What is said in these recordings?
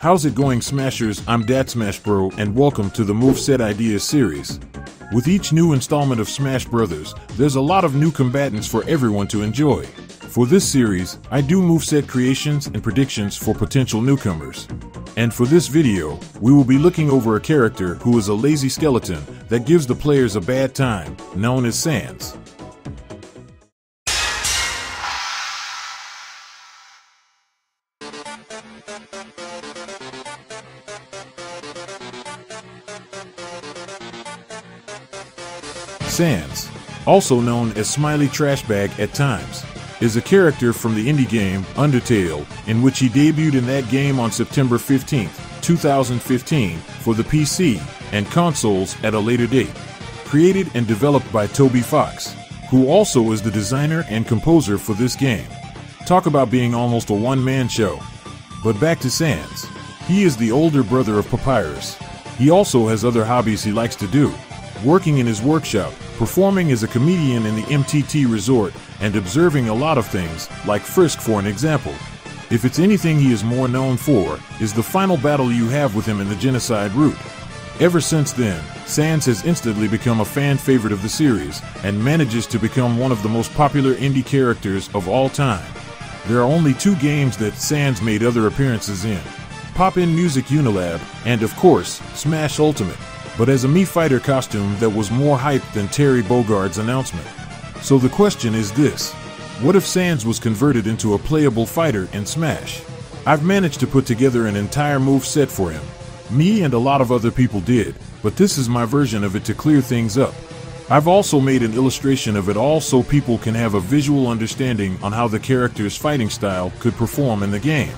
How's it going, Smashers? I'm DatSmashBro and welcome to the Moveset Ideas series. With each new installment of Smash Brothers, there's a lot of new combatants for everyone to enjoy. For this series, I do moveset creations and predictions for potential newcomers. And for this video, we will be looking over a character who is a lazy skeleton that gives the players a bad time, known as Sans. Sans, also known as Smiley Trashbag at times, is a character from the indie game Undertale, in which he debuted in that game on September 15, 2015, for the PC and consoles at a later date. Created and developed by Toby Fox, who also is the designer and composer for this game. Talk about being almost a one-man show. But back to Sans. He is the older brother of Papyrus. He also has other hobbies he likes to do. Working in his workshop, performing as a comedian in the MTT Resort, and observing a lot of things, like Frisk for an example. If it's anything he is more known for, is the final battle you have with him in the genocide route. Ever since then, Sans has instantly become a fan favorite of the series, and manages to become one of the most popular indie characters of all time. There are only 2 games that Sans made other appearances in: Pop-In Music Unilab, and of course, Smash Ultimate. But as a Mii Fighter costume that was more hype than Terry Bogard's announcement. So the question is this: what if Sans was converted into a playable fighter in Smash? I've managed to put together an entire move set for him. Me and a lot of other people did, but this is my version of it to clear things up. I've also made an illustration of it all so people can have a visual understanding on how the character's fighting style could perform in the game.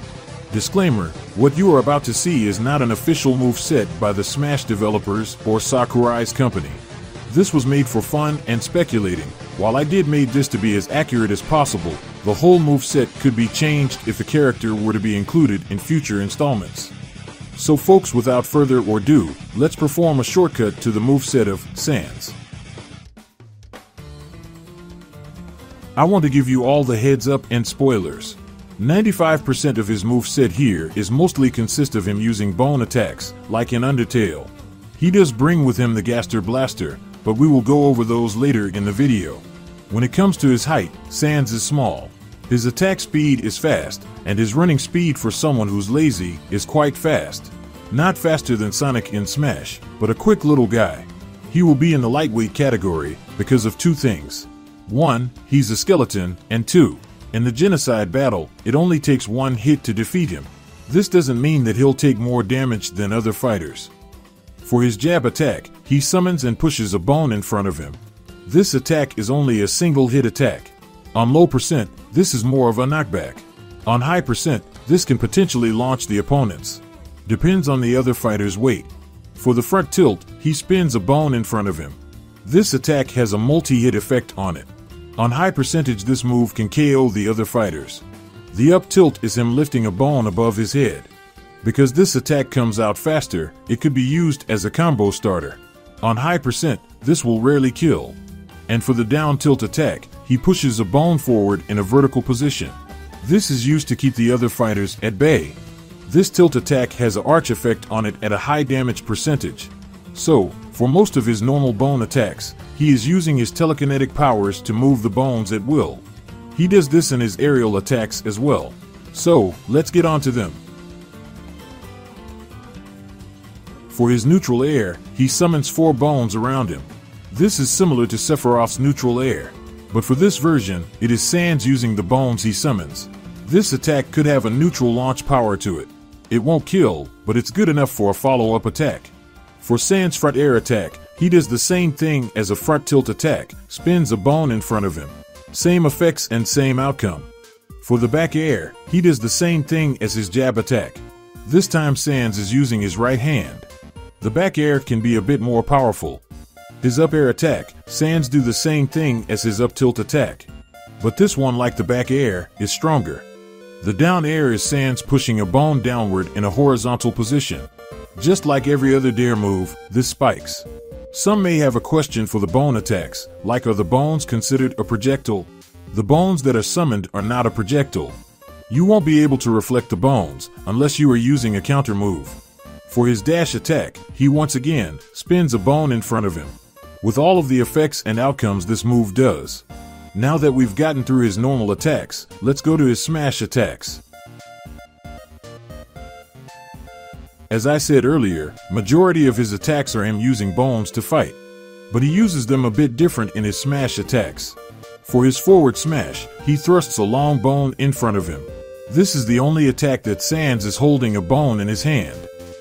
Disclaimer: what you are about to see is not an official moveset by the Smash developers or Sakurai's company. This was made for fun and speculating. While I did made this to be as accurate as possible, the whole moveset could be changed if a character were to be included in future installments. So folks, without further ado, let's perform a shortcut to the moveset of Sans. I want to give you all the heads up and spoilers. 95% of his moveset here is mostly consist of him using bone attacks, like in Undertale. He does bring with him the Gaster Blaster, but we will go over those later in the video. When it comes to his height, Sans is small. His attack speed is fast, and his running speed for someone who's lazy is quite fast. Not faster than Sonic in Smash, but a quick little guy. He will be in the lightweight category because of 2 things. 1, he's a skeleton, and 2, in the genocide battle, it only takes 1 hit to defeat him. This doesn't mean that he'll take more damage than other fighters. For his jab attack, he summons and pushes a bone in front of him. This attack is only a single hit attack. On low percent, this is more of a knockback. On high percent, this can potentially launch the opponents. Depends on the other fighter's weight. For the front tilt, he spins a bone in front of him. This attack has a multi-hit effect on it. On high percentage, this move can KO the other fighters. The up tilt is him lifting a bone above his head. Because this attack comes out faster, it could be used as a combo starter. On high percent, this will rarely kill. And for the down tilt attack, he pushes a bone forward in a vertical position. This is used to keep the other fighters at bay. This tilt attack has an arch effect on it at a high damage percentage. So, for most of his normal bone attacks, he is using his telekinetic powers to move the bones at will. He does this in his aerial attacks as well. So, let's get on to them. For his neutral air, he summons 4 bones around him. This is similar to Sephiroth's neutral air. But for this version, it is Sans using the bones he summons. This attack could have a neutral launch power to it. It won't kill, but it's good enough for a follow-up attack. For Sans' front air attack, he does the same thing as a front tilt attack, spins a bone in front of him. Same effects and same outcome. For the back air, he does the same thing as his jab attack. This time Sans is using his right hand. The back air can be a bit more powerful. His up air attack, Sans do the same thing as his up tilt attack. But this one, like the back air, is stronger. The down air is Sans pushing a bone downward in a horizontal position. Just like every other dare move, this spikes. Some may have a question for the bone attacks, like, are the bones considered a projectile? The bones that are summoned are not a projectile. You won't be able to reflect the bones unless you are using a counter move. For his dash attack, he once again spins a bone in front of him. With all of the effects and outcomes this move does. Now that we've gotten through his normal attacks, let's go to his smash attacks. As I said earlier, majority of his attacks are him using bones to fight. But he uses them a bit different in his smash attacks. For his forward smash, he thrusts a long bone in front of him. This is the only attack that Sans is holding a bone in his hand.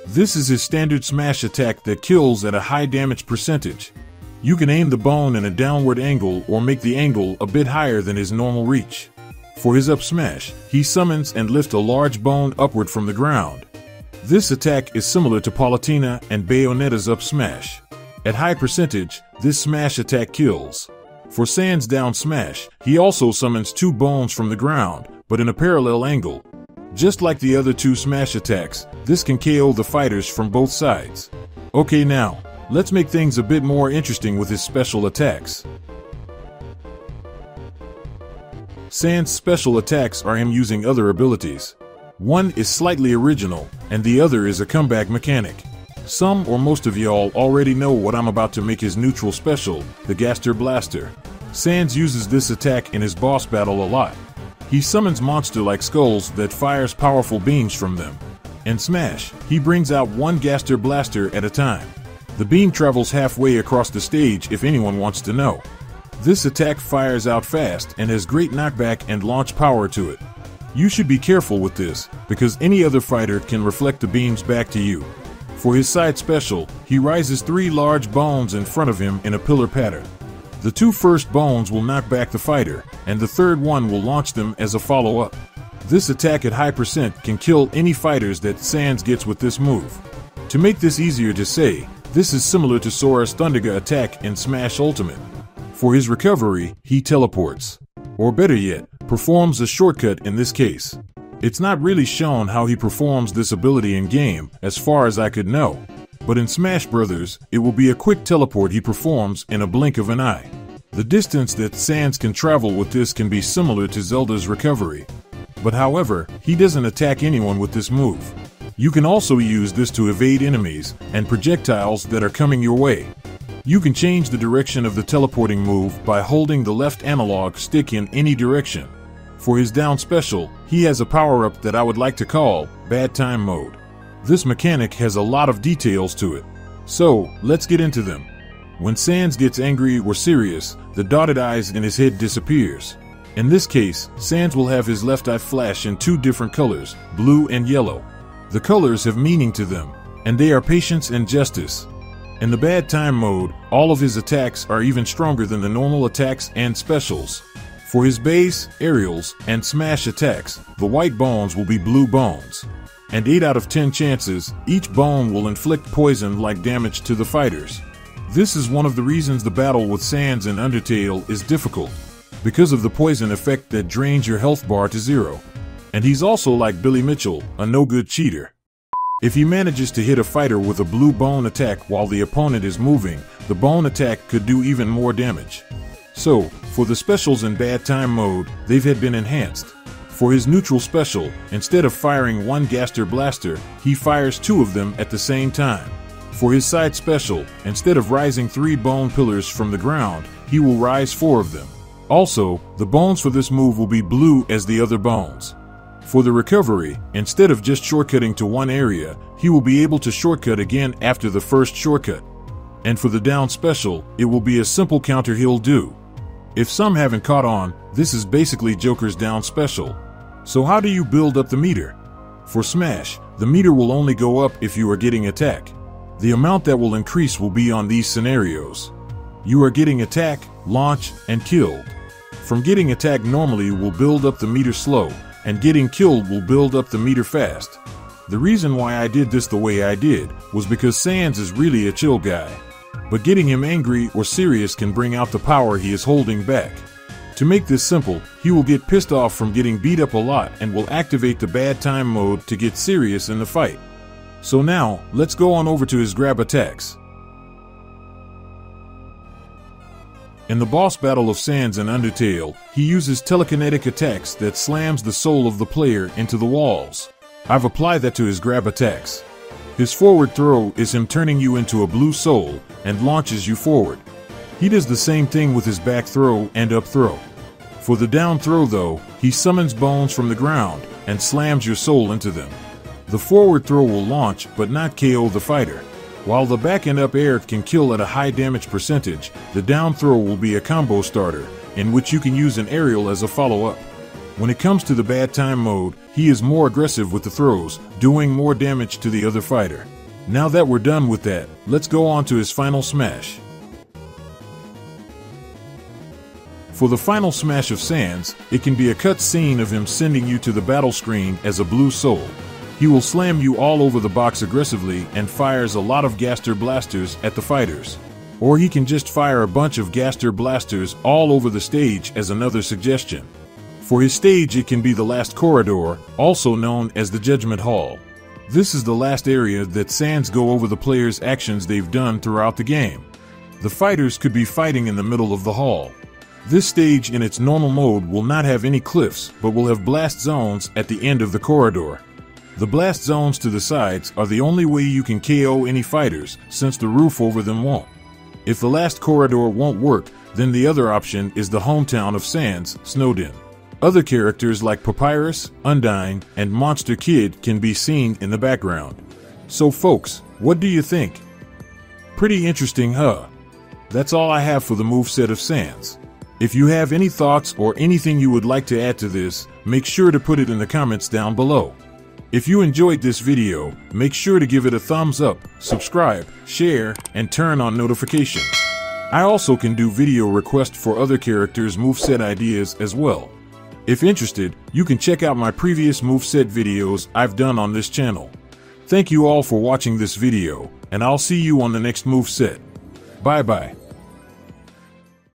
This is his standard smash attack that kills at a high damage percentage. You can aim the bone in a downward angle or make the angle a bit higher than his normal reach. For his up smash, he summons and lifts a large bone upward from the ground. This attack is similar to Palutena and Bayonetta's up smash. At high percentage, this smash attack kills. For Sans down smash, he also summons two bones from the ground, but in a parallel angle. Just like the other two smash attacks, this can KO the fighters from both sides. Okay, now, let's make things a bit more interesting with his special attacks. Sans' special attacks are him using other abilities. One is slightly original, and the other is a comeback mechanic. Some or most of y'all already know what I'm about to make his neutral special, the Gaster Blaster. Sans uses this attack in his boss battle a lot. He summons monster-like skulls that fires powerful beams from them. In Smash, he brings out one Gaster Blaster at a time. The beam travels halfway across the stage if anyone wants to know. This attack fires out fast and has great knockback and launch power to it. You should be careful with this, because any other fighter can reflect the beams back to you. For his side special, he rises three large bones in front of him in a pillar pattern. The two first bones will knock back the fighter, and the third one will launch them as a follow-up. This attack at high percent can kill any fighters that Sans gets with this move. To make this easier to say, this is similar to Sora's Thundaga attack in Smash Ultimate. For his recovery, he teleports. Or better yet, performs a shortcut in this case. It's not really shown how he performs this ability in-game, as far as I could know. But in Smash Bros., it will be a quick teleport he performs in a blink of an eye. The distance that Sans can travel with this can be similar to Zelda's recovery. But however, he doesn't attack anyone with this move. You can also use this to evade enemies and projectiles that are coming your way. You can change the direction of the teleporting move by holding the left analog stick in any direction. For his down special, he has a power-up that I would like to call Bad Time Mode. This mechanic has a lot of details to it. So, let's get into them. When Sans gets angry or serious, the dotted eyes in his head disappears. In this case, Sans will have his left eye flash in two different colors, blue and yellow. The colors have meaning to them, and they are patience and justice. In the Bad Time Mode, all of his attacks are even stronger than the normal attacks and specials. For his base, aerials, and smash attacks, the white bones will be blue bones. And 8 out of 10 chances, each bone will inflict poison-like damage to the fighters. This is one of the reasons the battle with Sans in Undertale is difficult, because of the poison effect that drains your health bar to 0. And he's also like Billy Mitchell, a no-good cheater. If he manages to hit a fighter with a blue bone attack while the opponent is moving, the bone attack could do even more damage. So, for the specials in Bad Time Mode, they've been enhanced. For his neutral special, instead of firing one Gaster Blaster, he fires 2 of them at the same time. For his side special, instead of rising 3 bone pillars from the ground, he will rise 4 of them. Also, the bones for this move will be blue as the other bones. For the recovery, instead of just shortcutting to one area, he will be able to shortcut again after the first shortcut. And for the down special, it will be a simple counter he'll do. If some haven't caught on, this is basically Joker's down special. So how do you build up the meter? For Smash, the meter will only go up if you are getting attack. The amount that will increase will be on these scenarios. You are getting attack, launch, and killed. From getting attack normally will build up the meter slow, and getting killed will build up the meter fast. The reason why I did this the way I did was because Sans is really a chill guy. But getting him angry or serious can bring out the power he is holding back. To make this simple, he will get pissed off from getting beat up a lot and will activate the Bad Time Mode to get serious in the fight. So now, let's go on over to his grab attacks. In the boss battle of Sans and Undertale, he uses telekinetic attacks that slams the soul of the player into the walls. I've applied that to his grab attacks. His forward throw is him turning you into a blue soul and launches you forward. He does the same thing with his back throw and up throw. For the down throw though, he summons bones from the ground and slams your soul into them. The forward throw will launch but not KO the fighter. While the back and up air can kill at a high damage percentage, the down throw will be a combo starter, in which you can use an aerial as a follow-up. When it comes to the bad time mode, he is more aggressive with the throws, doing more damage to the other fighter. Now that we're done with that, let's go on to his final smash. For the final smash of Sans, it can be a cut scene of him sending you to the battle screen as a blue soul. He will slam you all over the box aggressively and fires a lot of Gaster blasters at the fighters. Or he can just fire a bunch of Gaster blasters all over the stage as another suggestion. For his stage, it can be the last corridor, also known as the Judgment Hall. This is the last area that Sans go over the players' actions they've done throughout the game. The fighters could be fighting in the middle of the hall. This stage in its normal mode will not have any cliffs, but will have blast zones at the end of the corridor. The blast zones to the sides are the only way you can KO any fighters, since the roof over them won't. If the last corridor won't work, then the other option is the hometown of Sans, Snowdin. Other characters like Papyrus, Undyne, and Monster Kid can be seen in the background. So folks, what do you think? Pretty interesting, huh? That's all I have for the moveset of Sans. If you have any thoughts or anything you would like to add to this, make sure to put it in the comments down below. If you enjoyed this video, make sure to give it a thumbs up, subscribe, share, and turn on notifications. I also can do video requests for other characters' moveset ideas as well. If interested, you can check out my previous moveset videos I've done on this channel. Thank you all for watching this video, and I'll see you on the next moveset. Bye bye.